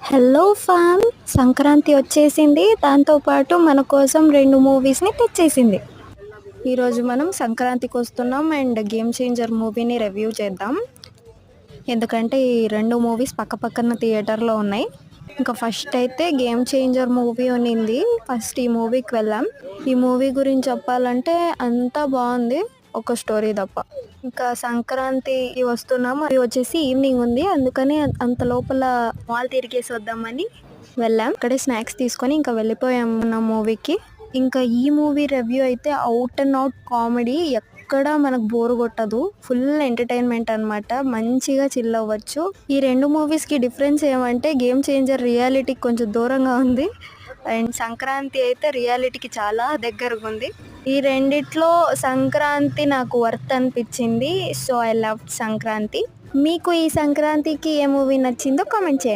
Hello form Sankranti వచ్చేసింది. దాంతో పాటు మన కోసం 2 మూవీస్‌ని తెచ్చేసింది. ఈరోజు మనం సంక్రాంతికి వస్తున్నాం అండ్ 'గేమ్ చేంజర్' మూవీని రివ్యూ చేద్దాం. ఎందుకంటే ఈ 2 మూవీస్ పక్కపక్కన థియేటర్‌లో ఉన్నాయి. ఇంకా ఫస్ట్ అయితే 'గేమ్ చేంజర్' మూవీ ఉన్నింది. ఫస్ట్ ఈ మూవీకి వెళ్ళాం. ఈ మూవీ గురించి చెప్పాలంటే అంతా బాగుంది. ఒక స్టోరీ తప్ప. ఇంకా సంక్రాంతి వస్తున్నాము. అది వచ్చేసి ఈవినింగ్ ఉంది. అందుకని అంత లోపల మాల్ తిరిగేసి వద్దామని వెళ్ళాం. అక్కడే స్నాక్స్ తీసుకొని ఇంకా వెళ్ళిపోయాం నా మూవీకి. ఇంకా ఈ మూవీ రివ్యూ అయితే అవుట్ అండ్ అవుట్ కామెడీ. ఎక్కడ మనకు బోర్ కొట్టదు. ఫుల్ ఎంటర్టైన్మెంట్ అన్నమాట. మంచిగా చిల్ అవ్వచ్చు. ఈ 2 మూవీస్కి డిఫరెన్స్ ఏమంటే 'గేమ్ చేంజర్' రియాలిటీకి కొంచెం దూరంగా ఉంది అండ్ సంక్రాంతి అయితే రియాలిటీకి చాలా దగ్గరగా ఉంది. ఈ రెండిట్లో సంక్రాంతి నాకు వర్త్ అనిపించింది. So I love Sankranti. మీకు ఈ సంక్రాంతికి ఏ మూవీ నచ్చిందో కామెంట్ చేయండి.